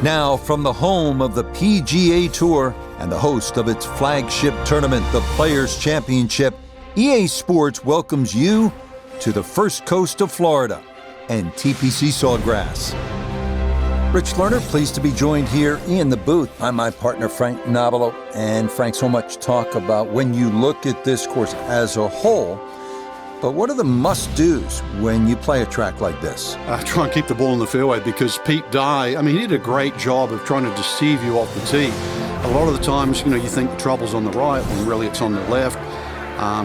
Now, from the home of the PGA Tour and the host of its flagship tournament, the Players' Championship, EA Sports welcomes you to the first coast of Florida and TPC Sawgrass. Rich Lerner, pleased to be joined here in the booth by my partner, Frank Nobilo. And Frank, so much talk about when you look at this course as a whole, but what are the must-dos when you play a track like this? Try and keep the ball in the fairway, because Pete Dye, he did a great job of trying to deceive you off the tee. A lot of the times, you think the trouble's on the right when really it's on the left.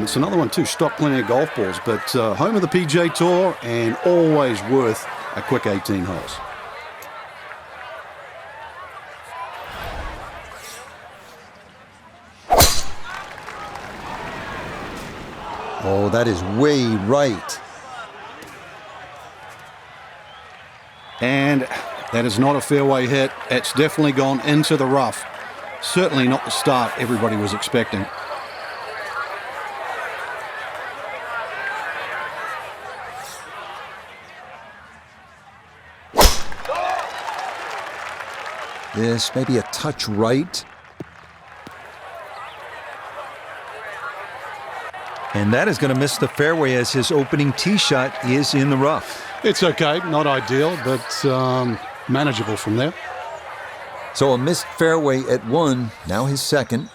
It's another one too, stock plenty of golf balls, but home of the PGA Tour and always worth a quick 18 holes. Oh, that is way right. And that is not a fairway hit. It's definitely gone into the rough. Certainly not the start everybody was expecting. This may be a touch right. And that is going to miss the fairway as his opening tee shot is in the rough. It's okay, not ideal, but manageable from there. So a missed fairway at one, now his second.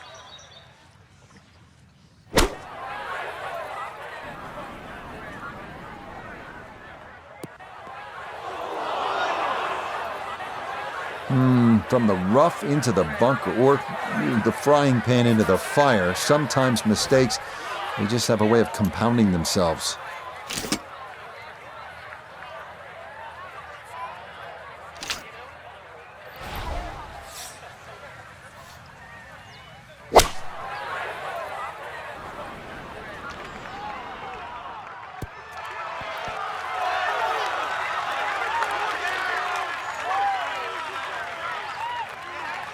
From the rough into the bunker, or the frying pan into the fire. Sometimes mistakes, they just have a way of compounding themselves.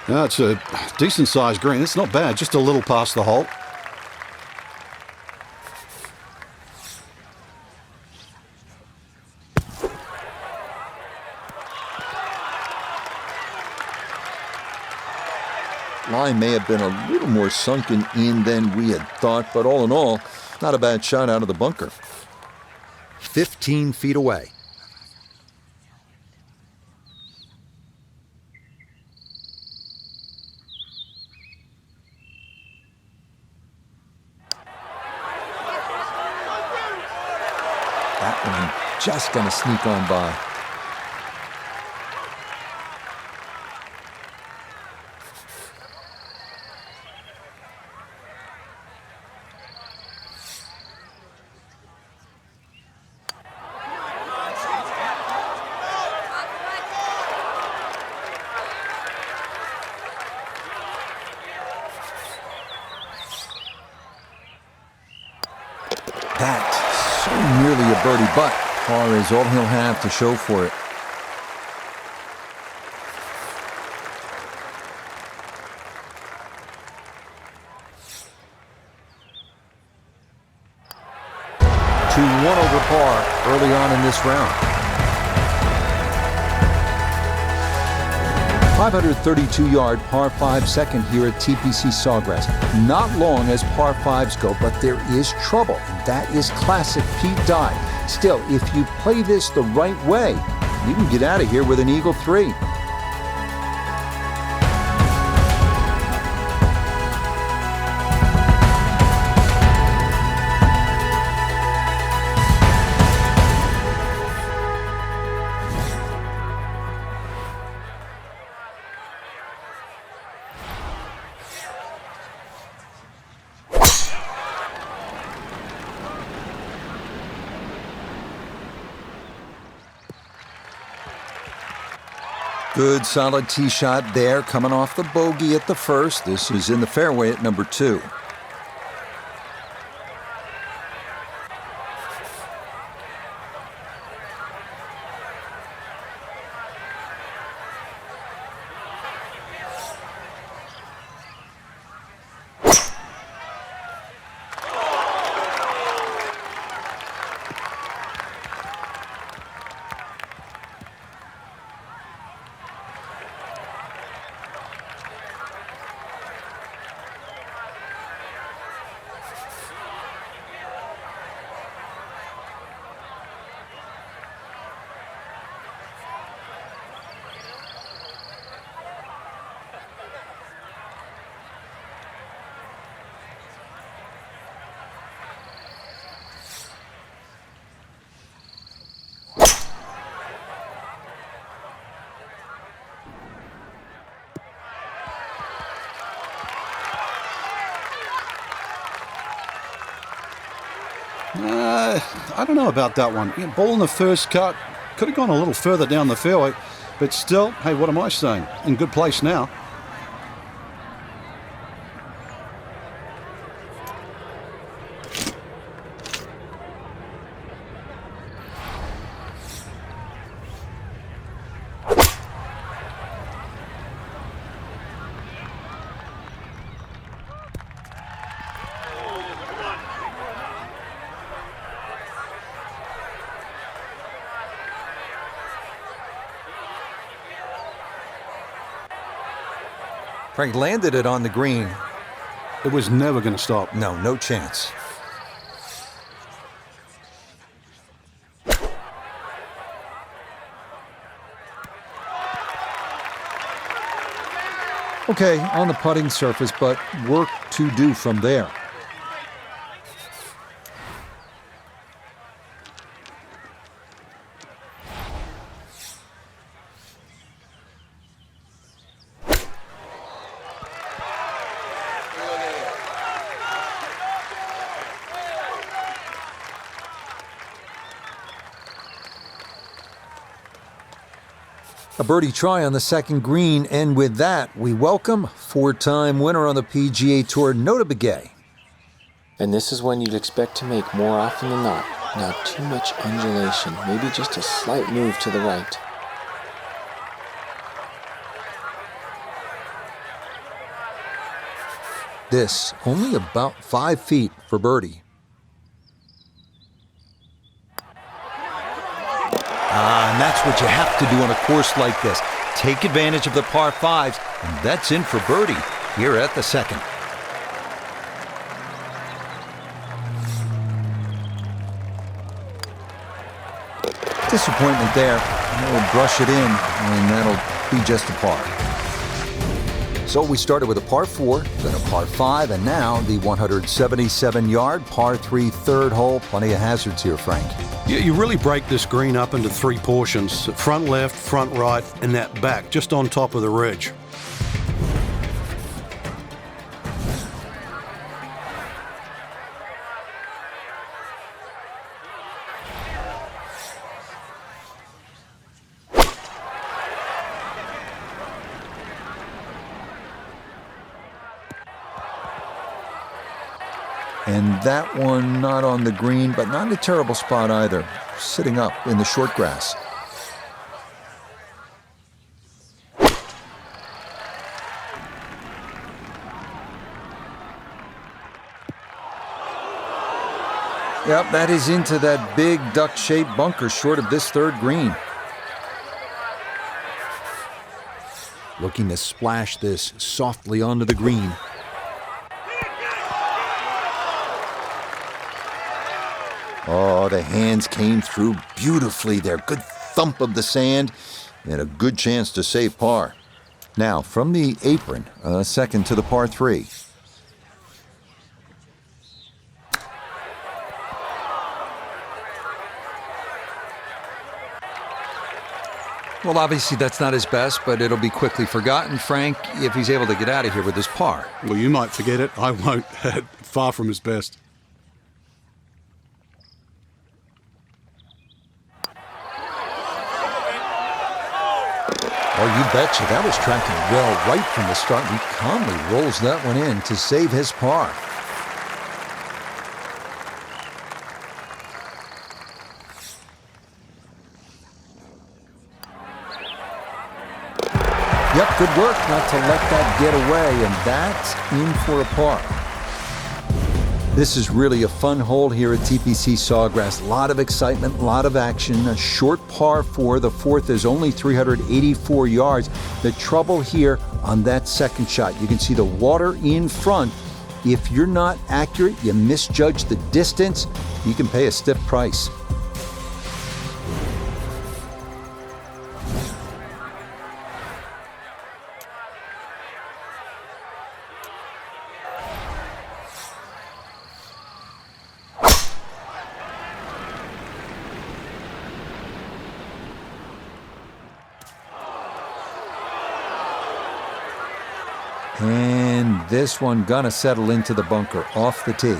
Yeah, it's a decent-sized green. It's not bad, just a little past the hole. Line may have been a little more sunken in than we had thought, but all in all, not a bad shot out of the bunker. 15 feet away. That one just going to sneak on by. That's so nearly a birdie, but par is all he'll have to show for it. To one over par early on in this round. 532-yard par 5 second here at TPC Sawgrass. Not long as par 5s go, but there is trouble, and that is classic Pete Dye. Still, if you play this the right way, you can get out of here with an eagle 3. Good solid tee shot there, coming off the bogey at the first. This is in the fairway at number 2. I don't know about that one. Ball in the first cut. Could have gone a little further down the fairway. But still, hey, what am I saying? In good place now. Frank landed it on the green. It was never going to stop. No chance. Okay, on the putting surface, but work to do from there. A birdie try on the second green, and with that, we welcome four-time winner on the PGA Tour, Nota Begay. And this is when you'd expect to make more often than not. Not too much undulation, maybe just a slight move to the right. This only about 5 feet for birdie. And that's what you have to do on a course like this. Take advantage of the par fives, and that's in for birdie here at the second. Disappointment there. We'll brush it in, and that'll be just a par. So we started with a par 4, then a par 5, and now the 177-yard par 3 third hole. Plenty of hazards here, Frank. Yeah, you really break this green up into 3 portions. Front left, front right, and that back, just on top of the ridge. And that one not on the green, but not in a terrible spot either. Sitting up in the short grass. Yep, that is into that big duck-shaped bunker short of this third green. Looking to splash this softly onto the green. Oh, the hands came through beautifully there. Good thump of the sand and a good chance to save par. Now, from the apron, second to the par 3. Well, obviously that's not his best, but it'll be quickly forgotten, Frank, if he's able to get out of here with his par. Well, you might forget it. I won't. Far from his best. Oh, you betcha. That was tracking well right from the start. He calmly rolls that one in to save his par. Yep, good work not to let that get away, and that's in for a par. This is really a fun hole here at TPC Sawgrass. A lot of excitement, a lot of action. A short par 4. The fourth is only 384 yards. The trouble here on that second shot, you can see the water in front. If you're not accurate, you misjudge the distance, you can pay a stiff price. And this one gonna settle into the bunker off the tee.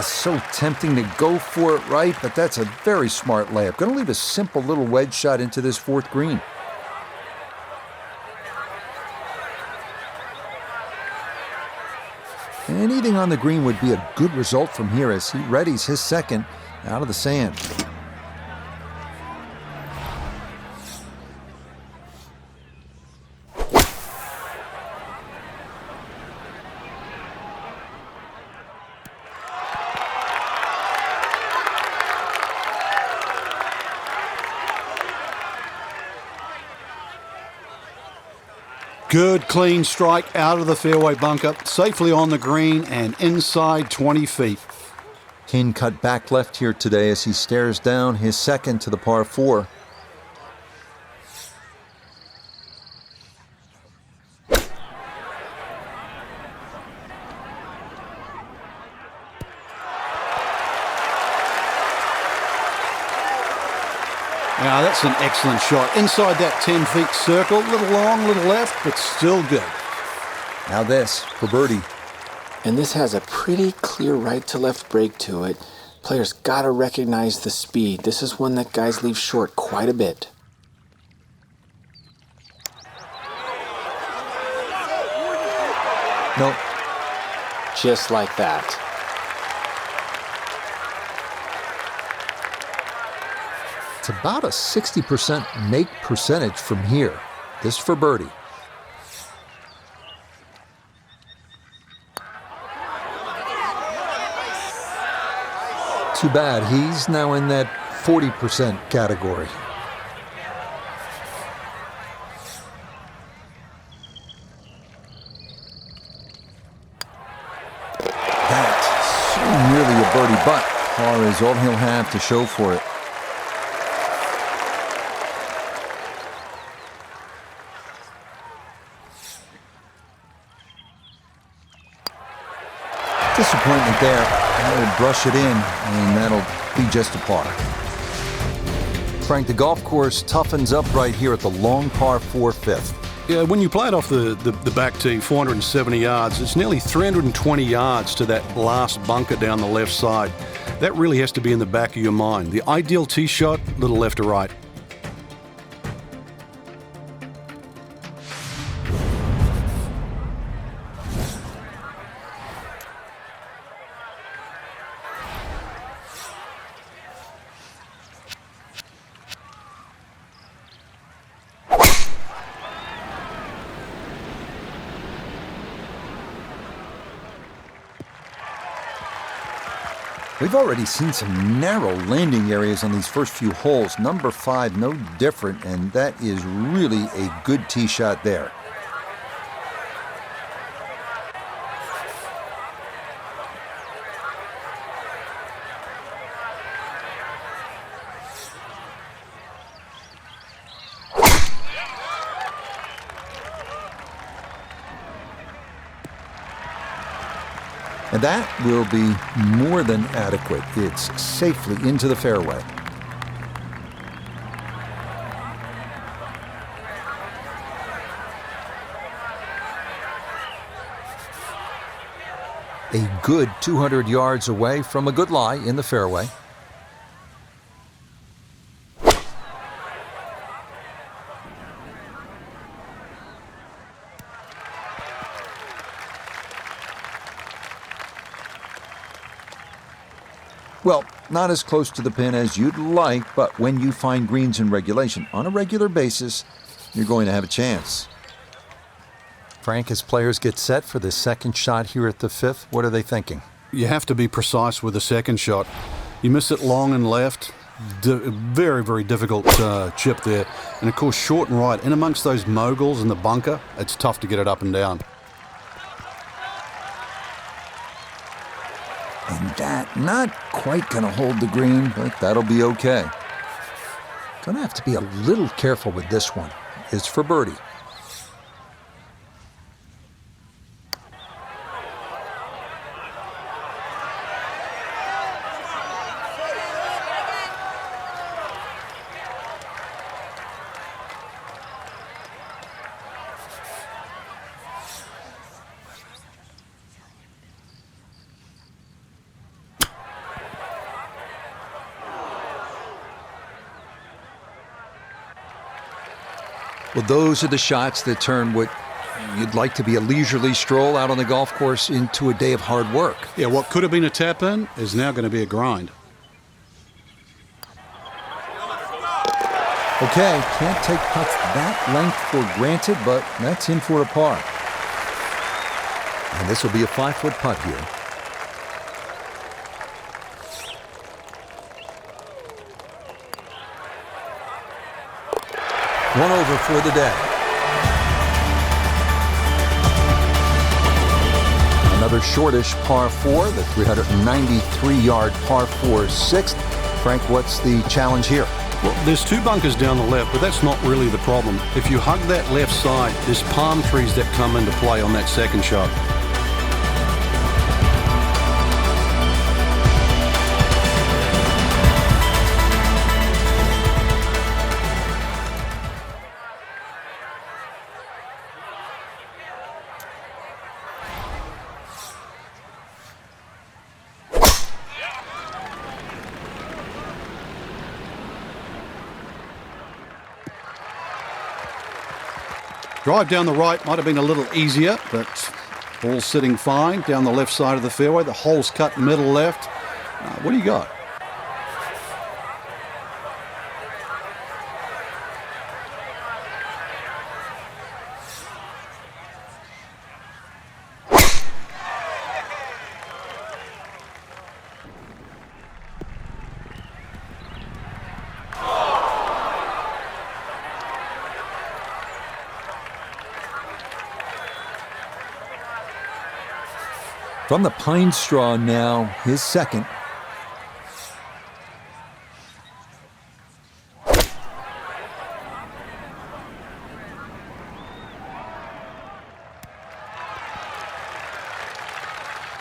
So tempting to go for it right, but that's a very smart layup. Going to leave a simple little wedge shot into this fourth green. Anything on the green would be a good result from here as he readies his second out of the sand. Good clean strike out of the fairway bunker, safely on the green and inside 20 feet. King cut back left here today as he stares down his second to the par 4. Now that's an excellent shot. Inside that 10 feet circle, little long, little left, but still good. Now this for birdie. And this has a pretty clear right to left break to it. Players gotta recognize the speed. This is one that guys leave short quite a bit. Nope. Just like that. It's about a 60% make percentage from here. This for birdie. Too bad he's now in that 40% category. That's so nearly a birdie, but par is all he'll have to show for it. Disappointment there. I'll brush it in, and that'll be just a par. Frank, the golf course toughens up right here at the long par 4 fifth. Yeah, when you play it off the back tee, 470 yards, it's nearly 320 yards to that last bunker down the left side. That really has to be in the back of your mind. The ideal tee shot, little left to right. We've already seen some narrow landing areas on these first few holes. Number 5, no different, and that is really a good tee shot there. And that will be more than adequate. It's safely into the fairway. A good 200 yards away from a good lie in the fairway. Well, not as close to the pin as you'd like, but when you find greens in regulation on a regular basis, you're going to have a chance. Frank, as players get set for the second shot here at the 5th, what are they thinking? You have to be precise with the second shot. You miss it long and left, very, very difficult chip there. And of course, short and right, in amongst those moguls in the bunker, it's tough to get it up and down. And that not quite going to hold the green, but that'll be okay. Going to have to be a little careful with this one. It's for birdie. Well, those are the shots that turn what you'd like to be a leisurely stroll out on the golf course into a day of hard work. Yeah, what could have been a tap-in is now going to be a grind. Okay, can't take putts that length for granted, but that's in for a par. And this will be a 5-foot putt here. One over for the day. Another shortish par 4, the 393-yard par 4 sixth. Frank, what's the challenge here? Well, there's 2 bunkers down the left, but that's not really the problem. If you hug that left side, there's palm trees that come into play on that second shot. Drive down the right might have been a little easier, but ball sitting fine down the left side of the fairway. The hole's cut middle left. What do you got? From the pine straw now, his second.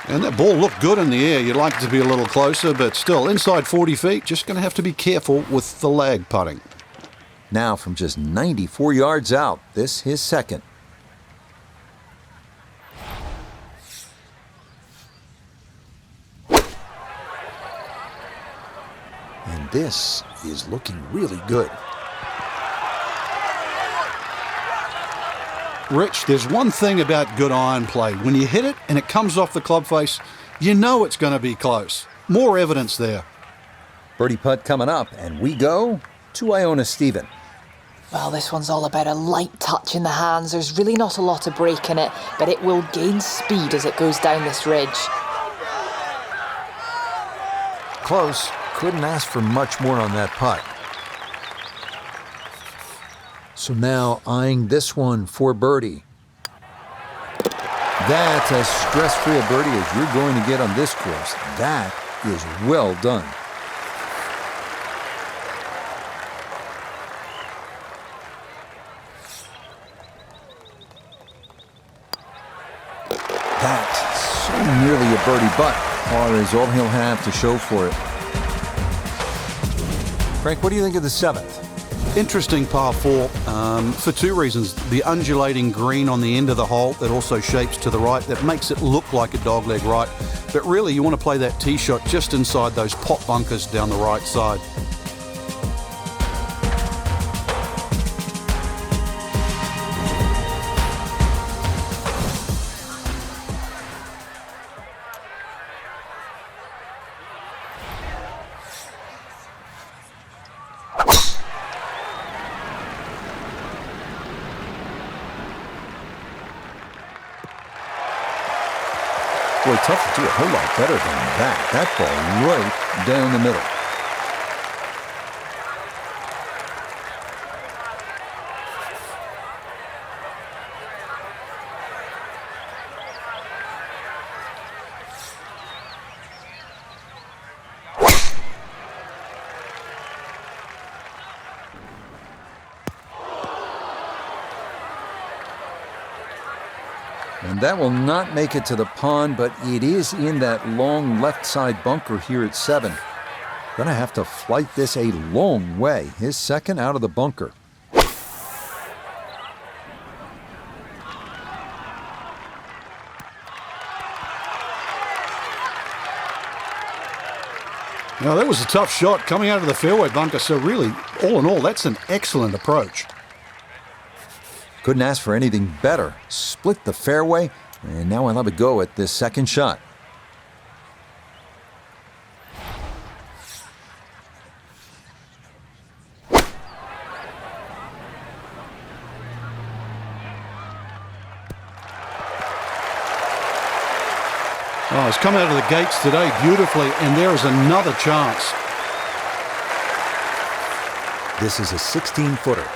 And that ball looked good in the air. You'd like it to be a little closer, but still, inside 40 feet, just going to have to be careful with the lag putting. Now from just 94 yards out, this his second. And this is looking really good. Rich, there's one thing about good iron play. When you hit it and it comes off the club face, you know it's going to be close. More evidence there. Birdie putt coming up, and we go to Iona Stephen. Well, this one's all about a light touch in the hands. There's really not a lot of break in it, but it will gain speed as it goes down this ridge. Close. Couldn't ask for much more on that putt. So now eyeing this one for birdie. That's as stress-free a birdie as you're going to get on this course. That is well done. That's so nearly a birdie, but par is all he'll have to show for it. Frank, what do you think of the seventh? Interesting par 4 for 2 reasons. The undulating green on the end of the hole that also shapes to the right, that makes it look like a dogleg right. But really, you want to play that tee shot just inside those pot bunkers down the right side. Boy, tough to do a whole lot better than that. That ball right down the middle. And that will not make it to the pond, but it is in that long left side bunker here at 7. Gonna have to flight this a long way. His second out of the bunker. Now, that was a tough shot coming out of the fairway bunker, so really, all in all, that's an excellent approach. Couldn't ask for anything better. Split the fairway, and now I'll have a go at this second shot. Oh, it's come out of the gates today beautifully, and there is another chance. This is a 16-footer.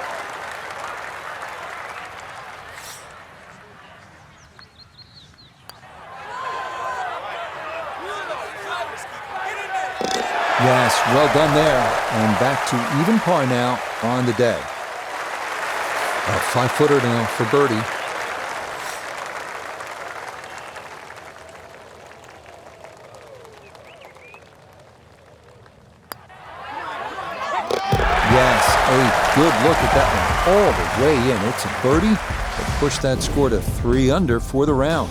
Yes, well done there. And back to even par now on the day. A 5-footer now for birdie. Yes, a good look at that one all the way in. It's a birdie that pushed that score to 3 under for the round.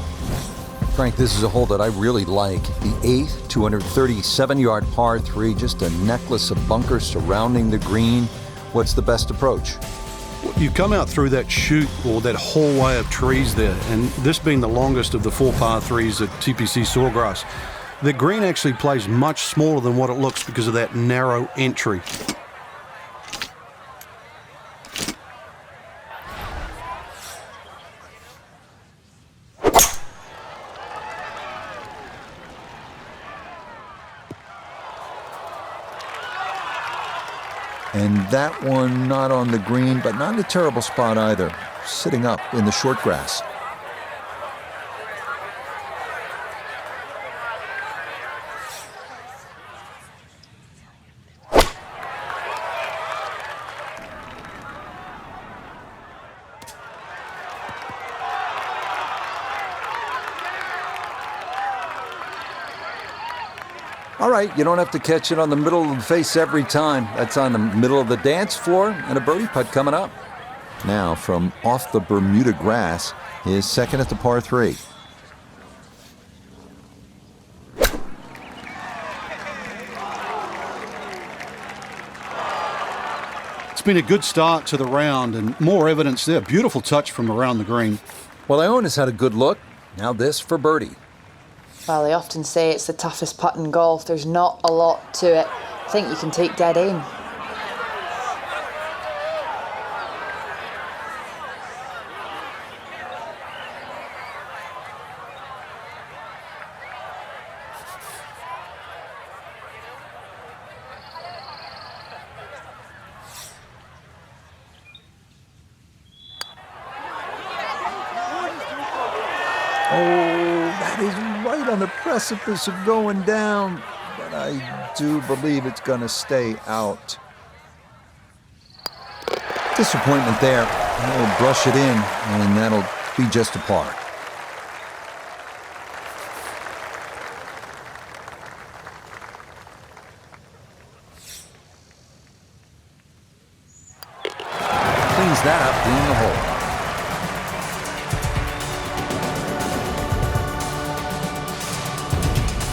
Frank, this is a hole that I really like. The 8th, 237-yard par 3, just a necklace of bunkers surrounding the green. What's the best approach? You come out through that chute or that hallway of trees there, and this being the longest of the 4 par 3s at TPC Sawgrass, the green actually plays much smaller than what it looks because of that narrow entry. And that one not on the green, but not in a terrible spot either. Sitting up in the short grass. All right, you don't have to catch it on the middle of the face every time. That's on the middle of the dance floor, and a birdie putt coming up. Now, from off the Bermuda grass, his second at the par 3. It's been a good start to the round, and more evidence there. Beautiful touch from around the green. Well, Ionis had a good look. Now this for birdie. Well, they often say it's the toughest putt in golf. There's not a lot to it. I think you can take dead aim. That is right on the precipice of going down, but I do believe it's going to stay out. Disappointment there. He'll brush it in, and that'll be just a par. Cleans that up, being the hole.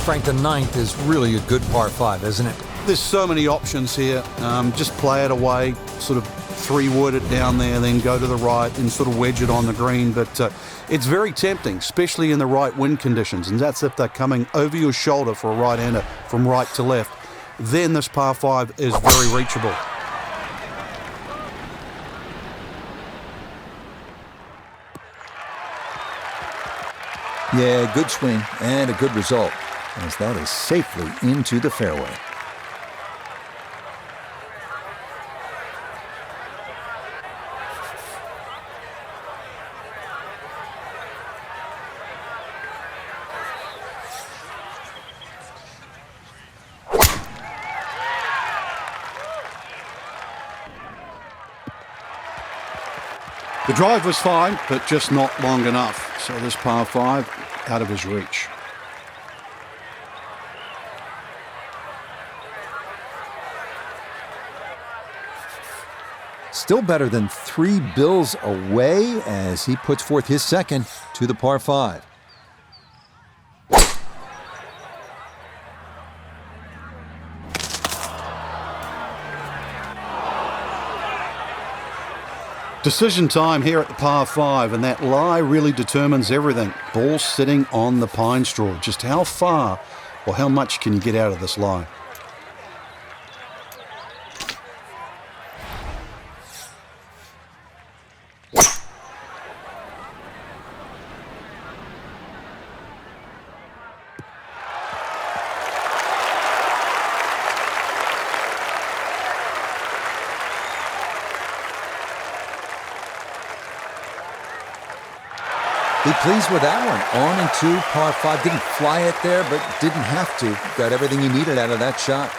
Frank, the 9th is really a good par 5, isn't it? There's so many options here. Just play it away, sort of 3-wood it down there, then go to the right and sort of wedge it on the green. But it's very tempting, especially in the right wind conditions. And that's if they're coming over your shoulder for a right-hander from right to left. Then this par 5 is very reachable. Yeah, good swing and a good result, as that is safely into the fairway. The drive was fine, but just not long enough. So this par 5 out of his reach. Still better than 3 bills away as he puts forth his second to the par 5. Decision time here at the par 5, and that lie really determines everything. Ball sitting on the pine straw. Just how far or how much can you get out of this lie? Be pleased with that one. On and two, par 5. Didn't fly it there, but didn't have to. Got everything he needed out of that shot.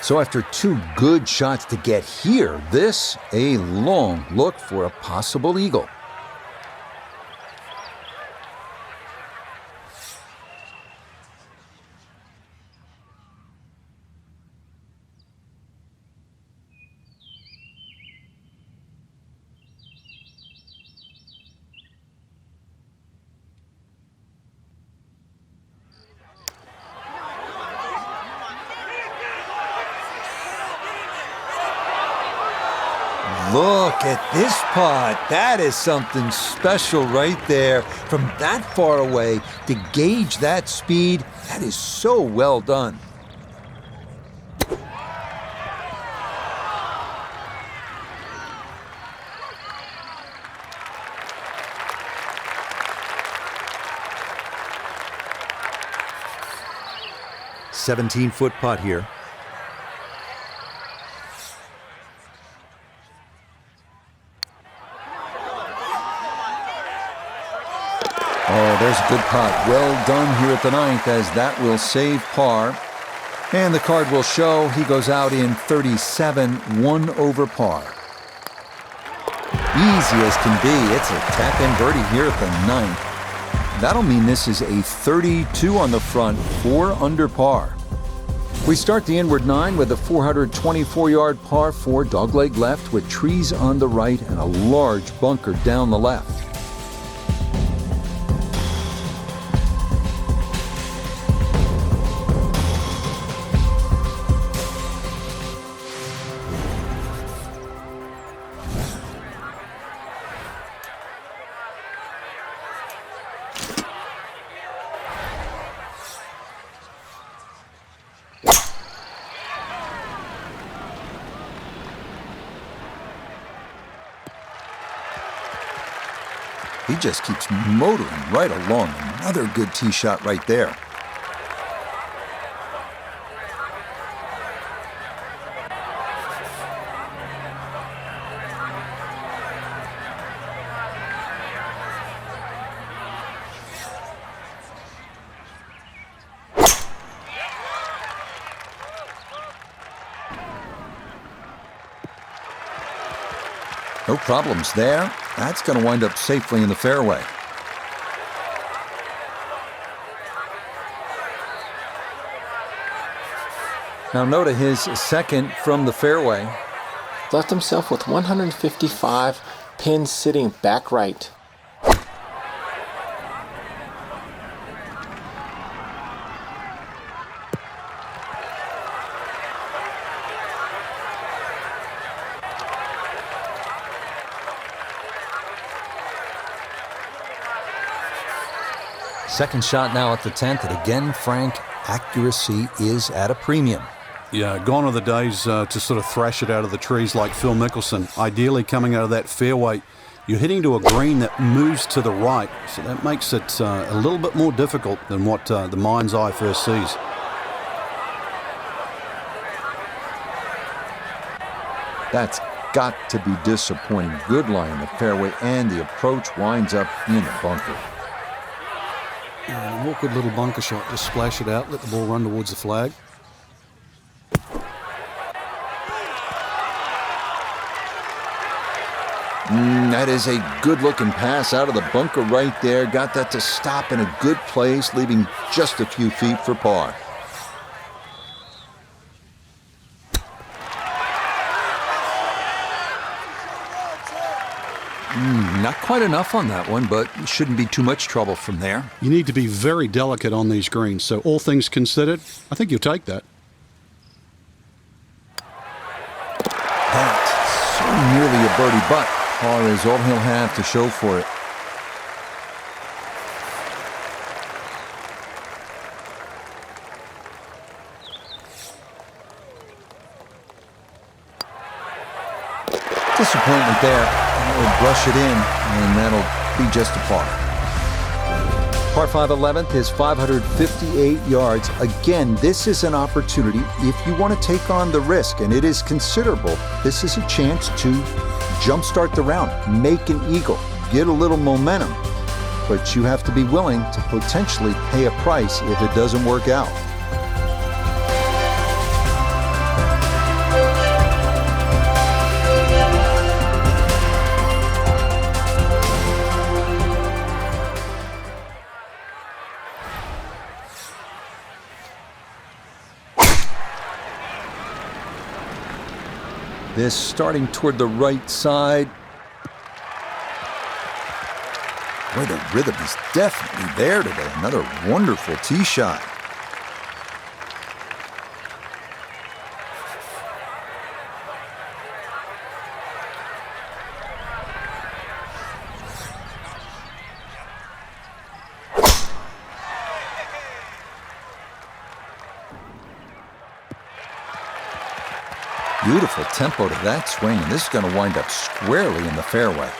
So after two good shots to get here, this a long look for a possible eagle. Look at this putt. That is something special right there. From that far away to gauge that speed, that is so well done. "17-foot putt here. Oh, there's a good putt. Well done here at the 9th, as that will save par. And the card will show he goes out in 37, 1 over par. Easy as can be. It's a tap-in birdie here at the 9th. That'll mean this is a 32 on the front, 4 under par. We start the inward 9 with a 424-yard par 4 dogleg left with trees on the right and a large bunker down the left. He just keeps motoring right along. Another good tee shot right there. No problems there. That's going to wind up safely in the fairway. Now note his second from the fairway. Left himself with 155, pins sitting back right. Second shot now at the 10th, and again, Frank, accuracy is at a premium. Yeah, gone are the days to sort of thrash it out of the trees like Phil Mickelson. Ideally, coming out of that fairway, you're hitting to a green that moves to the right, so that makes it a little bit more difficult than what the mind's eye first sees. That's got to be disappointing. Good lie in the fairway, and the approach winds up in the bunker. Yeah, an awkward little bunker shot. Just splash it out, let the ball run towards the flag. That is a good-looking pass out of the bunker right there. Got that to stop in a good place, leaving just a few feet for par. Not quite enough on that one, but shouldn't be too much trouble from there. You need to be very delicate on these greens, so all things considered, I think you'll take that. That's so nearly a birdie, but par is all he'll have to show for it. Disappointment there. He'll brush it in, and that'll be just a par. Par 5 11th is 558 yards. Again, this is an opportunity if you want to take on the risk, and it is considerable. This is a chance to jumpstart the round, make an eagle, get a little momentum. But you have to be willing to potentially pay a price if it doesn't work out. This starting toward the right side. Boy, the rhythm is definitely there today. Another wonderful tee shot. Beautiful tempo to that swing, and this is going to wind up squarely in the fairway.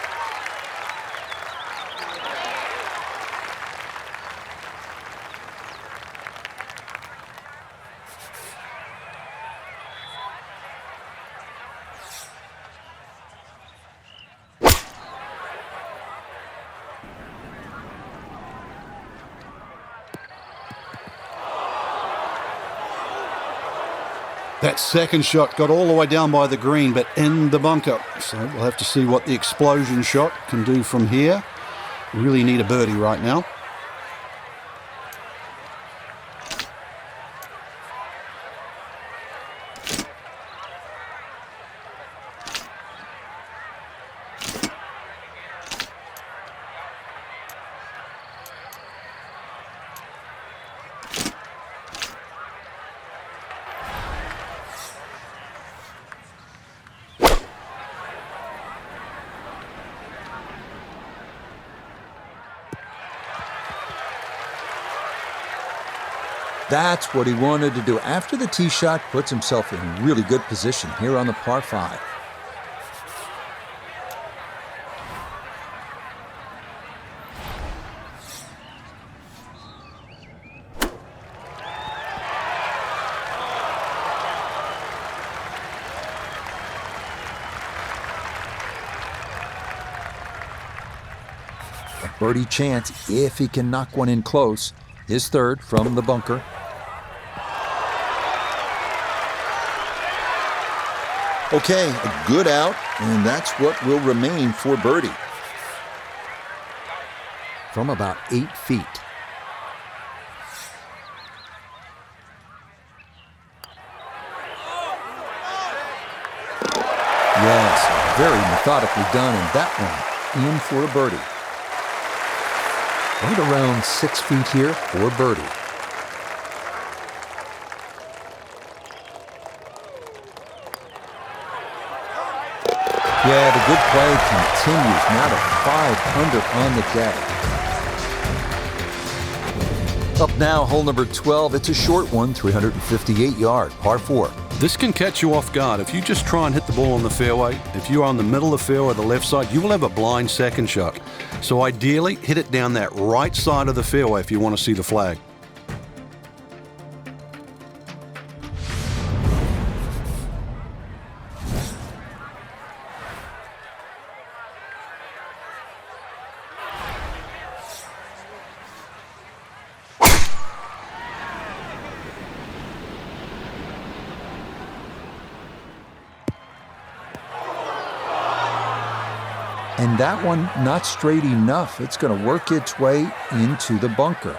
That second shot got all the way down by the green, but in the bunker. So we'll have to see what the explosion shot can do from here. Really need a birdie right now. That's what he wanted to do. After the tee shot, puts himself in really good position here on the par 5. A birdie chance if he can knock one in close. His third from the bunker. Okay, a good out, and that's what will remain for birdie. From about 8 feet. Yes, very methodically done, and that one in for a birdie. Right around 6 feet here for birdie. Yeah, the good play continues. Now to 5 under on the day. Up now, hole number 12. It's a short one, 358 yard, par 4. This can catch you off guard. If you just try and hit the ball on the fairway, if you're on the middle of the fairway or the left side, you will have a blind second shot. So ideally, hit it down that right side of the fairway if you want to see the flag. And that one not straight enough. It's going to work its way into the bunker.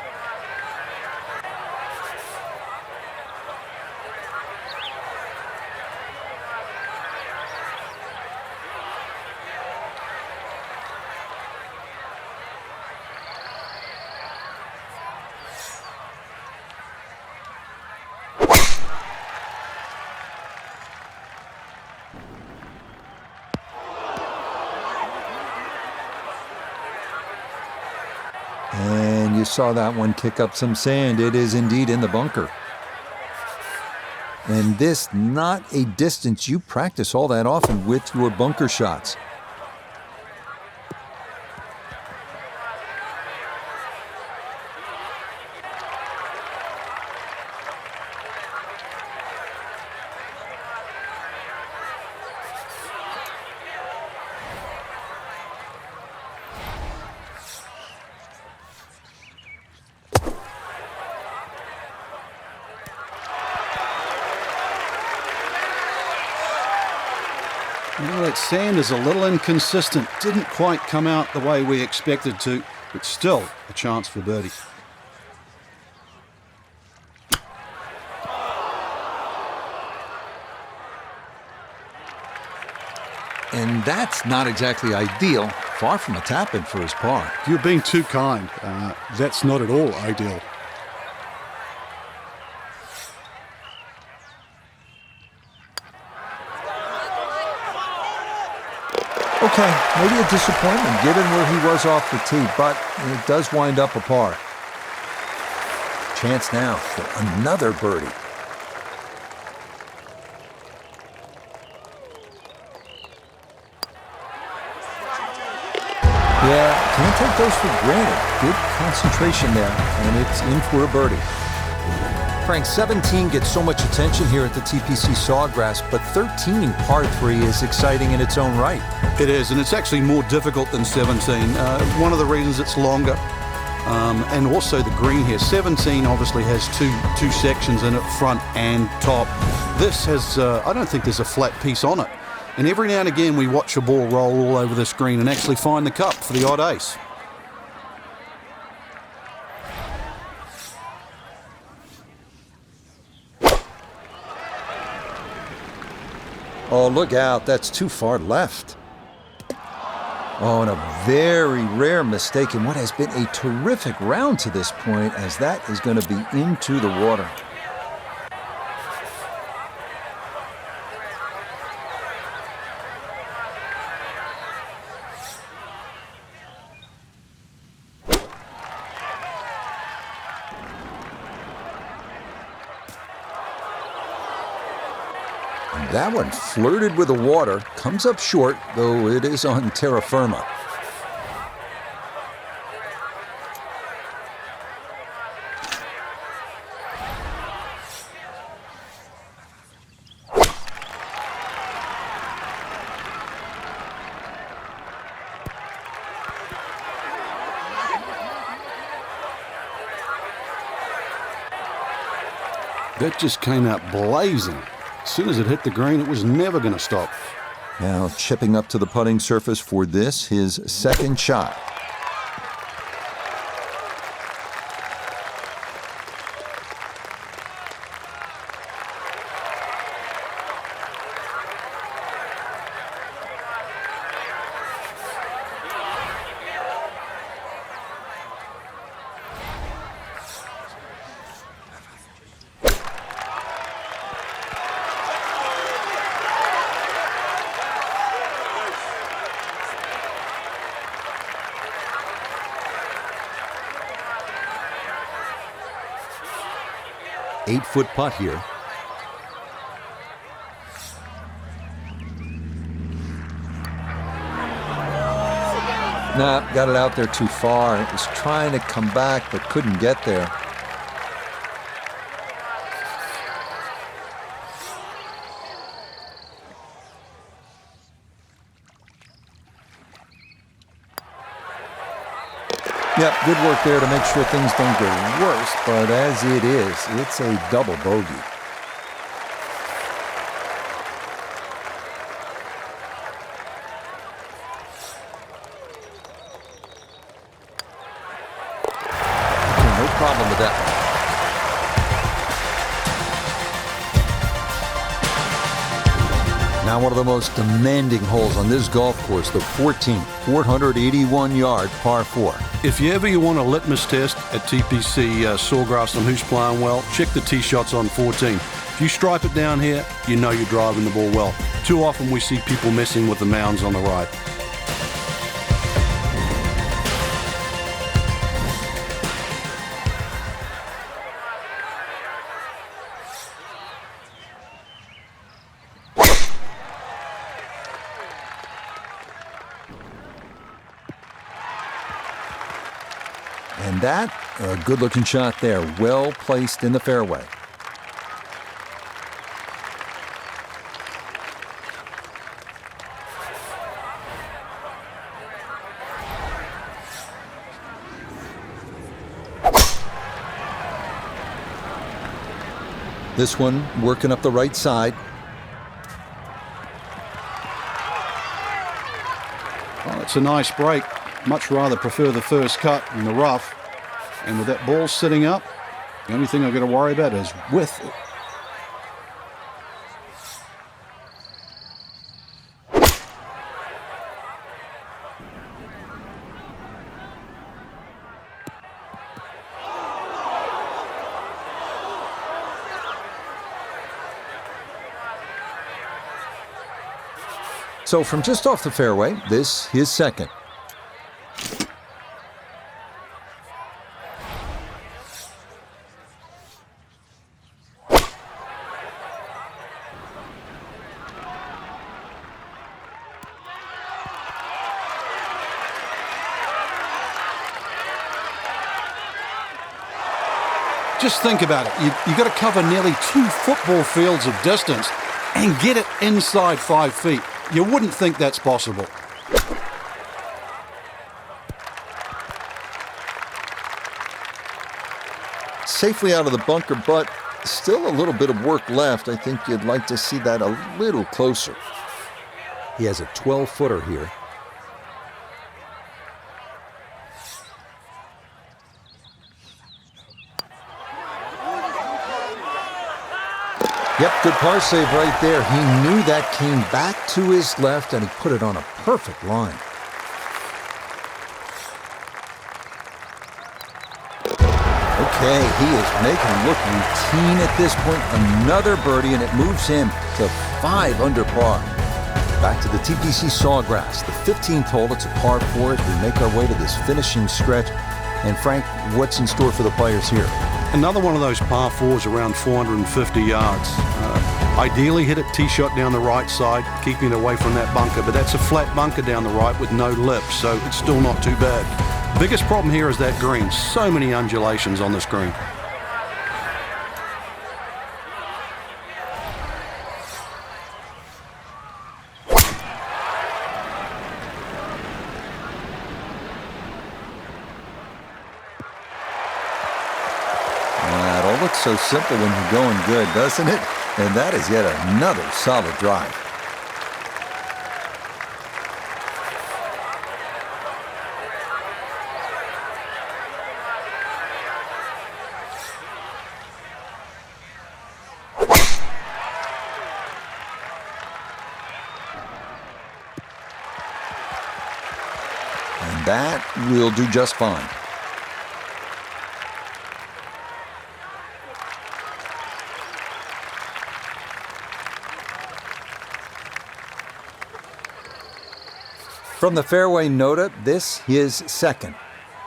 And you saw that one kick up some sand. It is indeed in the bunker. And this, not a distance you practice all that often with your bunker shots. Well, that sand is a little inconsistent. Didn't quite come out the way we expected to, but still a chance for birdie. And that's not exactly ideal. Far from a tap-in for his par. You're being too kind. That's not at all ideal. Okay, maybe a disappointment given where he was off the tee, but it does wind up a par. Chance now for another birdie. Yeah, can't take those for granted. Good concentration there, and it's in for a birdie. Frank, 17 gets so much attention here at the TPC Sawgrass, but 13 par 3 is exciting in its own right. It is, and it's actually more difficult than 17. One of the reasons it's longer, and also the green here. 17 obviously has two sections in it, front and top. This has, I don't think there's a flat piece on it. And every now and again we watch a ball roll all over this green and actually find the cup for the odd ace. Oh, look out. That's too far left. Oh, and a very rare mistake in what has been a terrific round to this point, as that is going to be into the water. That one flirted with the water, comes up short, though it is on terra firma. That just came out blazing. As soon as it hit the green, it was never going to stop. Now chipping up to the putting surface for this, his second shot. Eight-foot putt here. Nah, got it out there too far. It was trying to come back, but couldn't get there. Yep, good work there to make sure things don't get worse, but as it is, it's a double bogey. Okay, no problem with that one. Now one of the most demanding holes on this golf course, the 14th, 481-yard par 4. If you ever want a litmus test at TPC Sawgrass on who's playing well, check the tee shots on 14. If you stripe it down here, you know you're driving the ball well. Too often we see people messing with the mounds on the right. And that, a good-looking shot there, well placed in the fairway. This one working up the right side. Oh, it's a nice break. Much rather prefer the first cut in the rough. And with that ball sitting up, the only thing I've got to worry about is width. So from just off the fairway, this his second. Just think about it. You've got to cover nearly 2 football fields of distance and get it inside 5 feet. You wouldn't think that's possible. Safely out of the bunker, but still a little bit of work left. I think you'd like to see that a little closer. He has a 12-footer here. Yep, good par save right there. He knew that came back to his left, and he put it on a perfect line. Okay, he is making it look routine at this point. Another birdie, and it moves him to 5 under par. Back to the TPC Sawgrass, the 15th hole. It's a par 4 as we make our way to this finishing stretch. And Frank, what's in store for the players here? Another one of those par 4s around 450 yards. Ideally hit it tee shot down the right side, keeping it away from that bunker, but that's a flat bunker down the right with no lip, so it's still not too bad. Biggest problem here is that green. So many undulations on this green. It looks so simple when you're going good, doesn't it? And that is yet another solid drive. And that will do just fine. From the fairway nota, this his second.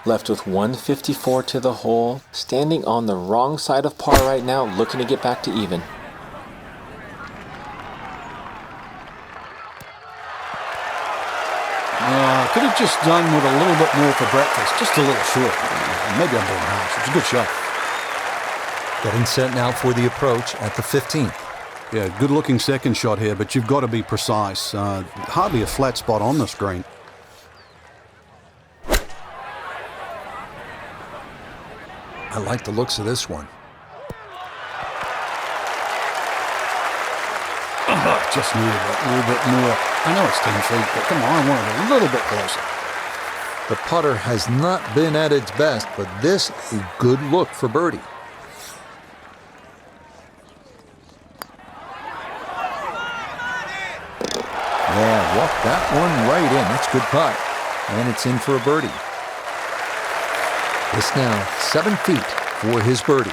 Left with 154 to the hole, standing on the wrong side of par right now, looking to get back to even. Could have just done with a little bit more for breakfast, just a little short. Maybe I'm being harsh. It's a good shot. Getting set now for the approach at the 15th. Yeah, good-looking second shot here, but you've got to be precise. Hardly a flat spot on this green. I like the looks of this one. Just needed a little bit more. I know it's 10 feet, but come on, I want it a little bit closer. The putter has not been at its best, but this a good look for birdie. Yeah, walk that one right in. That's a good putt. And it's in for a birdie. This now 7 feet for his birdie.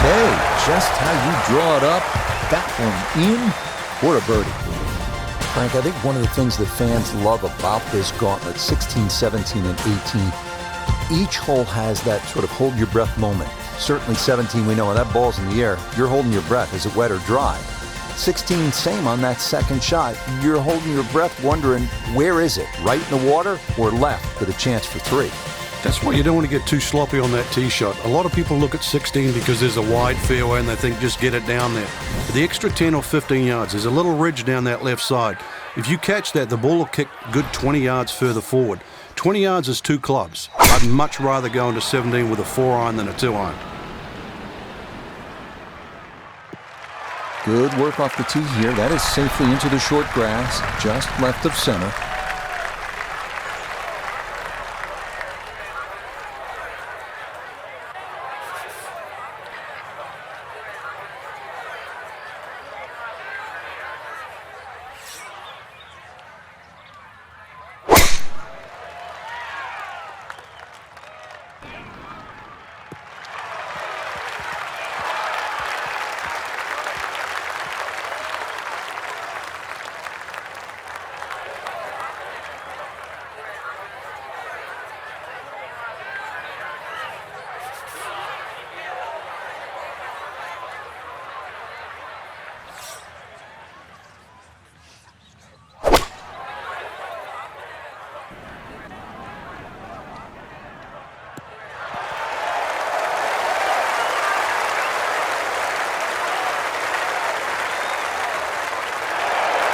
Okay, just how you draw it up. That one in for a birdie. Frank, I think one of the things that fans love about this gauntlet, 16, 17, and 18, each hole has that sort of hold your breath moment. Certainly 17, we know when that ball's in the air, you're holding your breath. Is it wet or dry? 16, same on that second shot. You're holding your breath wondering, where is it? Right in the water or left with a chance for 3? That's why you don't want to get too sloppy on that tee shot. A lot of people look at 16 because there's a wide fairway and they think just get it down there. But the extra 10 or 15 yards, there's a little ridge down that left side. If you catch that, the ball will kick good 20 yards further forward. 20 yards is 2 clubs. I'd much rather go into 17 with a 4-iron than a 2-iron. Good work off the tee here. That is safely into the short grass, just left of center.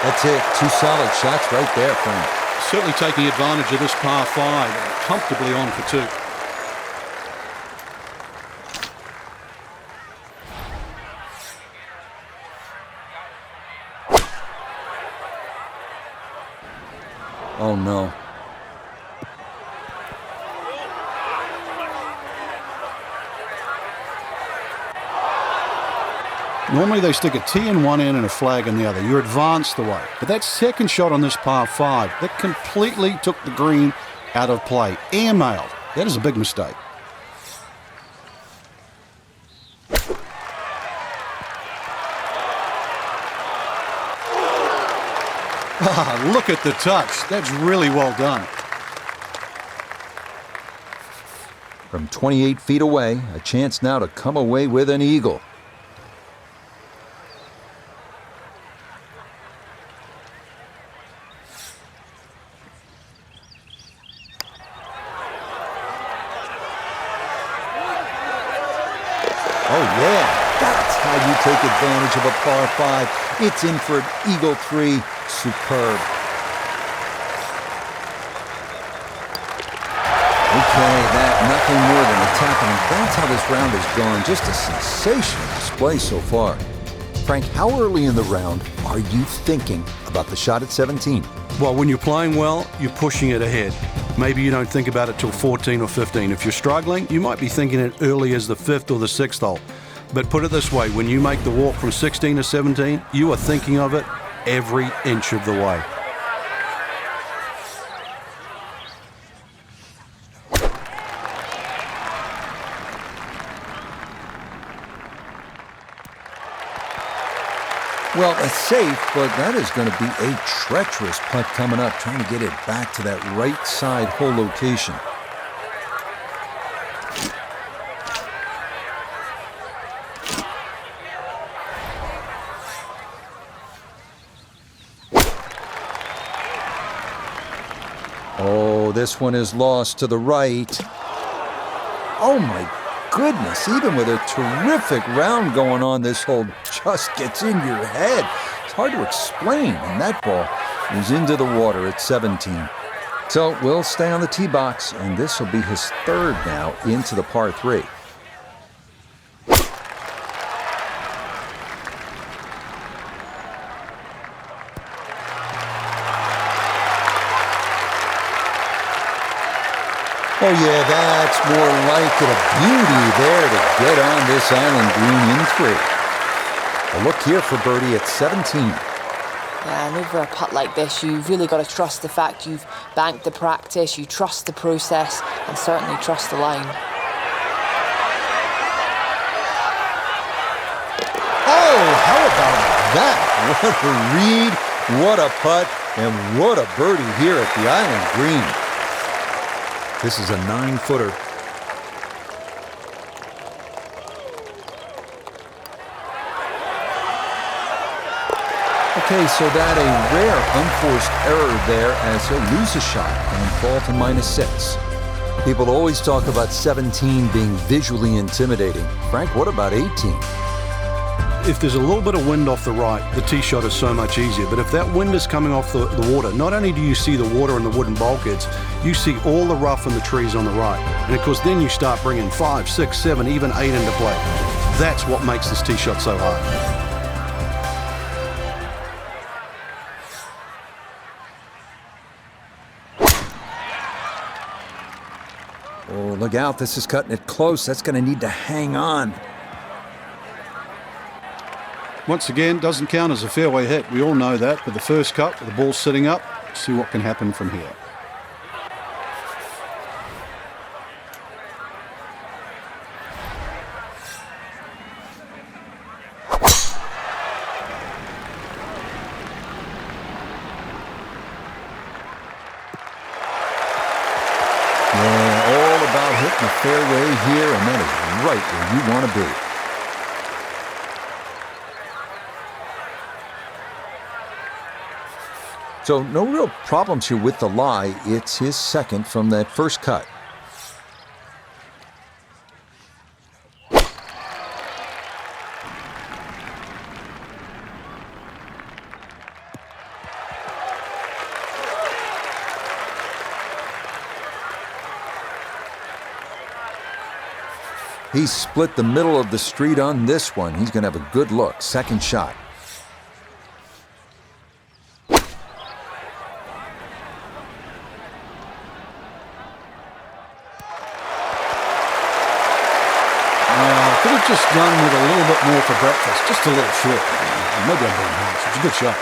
That's it. 2 solid shots right there, Frank. Certainly taking advantage of this par 5, comfortably on for 2. Oh, no. Normally they stick a tee in one end and a flag in the other. You're advanced the way. But that second shot on this par 5, that completely took the green out of play. Airmailed. That is a big mistake. Ah, look at the touch. That's really well done. From 28 feet away, a chance now to come away with an eagle. Oh, yeah, that's how you take advantage of a par 5. It's in for an eagle 3. Superb. Okay, that nothing more than a tap, and that's how this round has gone. Just a sensational display so far. Frank, how early in the round are you thinking about the shot at 17? Well, when you're playing well, you're pushing it ahead. Maybe you don't think about it till 14 or 15. If you're struggling, you might be thinking it early as the 5th or the 6th hole. But put it this way, when you make the walk from 16 to 17, you are thinking of it every inch of the way. Well, it's safe, but that is going to be a treacherous putt coming up, trying to get it back to that right side hole location. Oh, this one is lost to the right. Oh my goodness, even with a terrific round going on, this hole just gets in your head. It's hard to explain, and that ball is into the water at 17. So we'll stay on the tee box, and this will be his 3rd now into the par 3. Oh yeah, that's more like it. A beauty there to get on this island green in 3. A look here for birdie at 17. Yeah, and over a putt like this, you've really got to trust the fact you've banked the practice, you trust the process, and certainly trust the line. Oh, how about that? What a read, what a putt, and what a birdie here at the island green. This is a 9-footer. Okay, so that a rare unforced error there as he'll lose a shot and fall to -6. People always talk about 17 being visually intimidating. Frank, what about 18? If there's a little bit of wind off the right, the tee shot is so much easier. But if that wind is coming off the water, not only do you see the water and the wooden bulkheads, you see all the rough and the trees on the right. And of course, then you start bringing 5, 6, 7, even 8 into play. That's what makes this tee shot so hard. Oh, look out. This is cutting it close. That's going to need to hang on. Once again, doesn't count as a fairway hit. We all know that. But the first cut, the ball's sitting up. See what can happen from here. Yeah, all about hitting the fairway here, and that is right where you want to be. So no real problems here with the lie. It's his second from that first cut. He split the middle of the street on this one. He's going to have a good look. Second shot. Could have just done with a little bit more for breakfast. Just a little short. Maybe I'm being harsh. It's a good shot.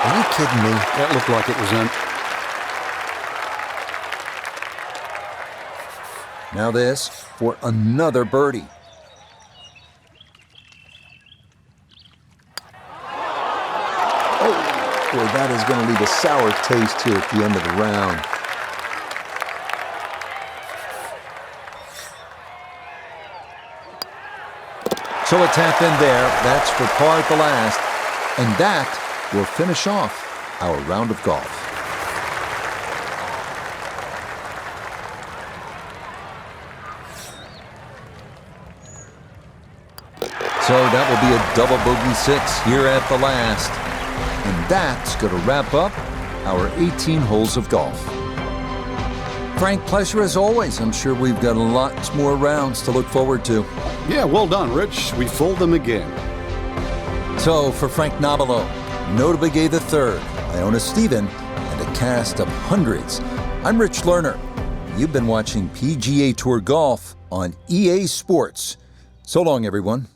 Are you kidding me? That looked like it was in. Now this for another birdie. Oh, boy, that is going to leave a sour taste here at the end of the round. So a tap in there. That's for par at the last. And that will finish off our round of golf. So that will be a double bogey 6 here at the last. And that's going to wrap up our 18 holes of golf. Frank, pleasure as always. I'm sure we've got lots more rounds to look forward to. Yeah, well done, Rich. We fooled them again. So for Frank Nobilo, Notah Begay III, Iona Stephen, and a cast of hundreds, I'm Rich Lerner. You've been watching PGA Tour Golf on EA Sports. So long, everyone.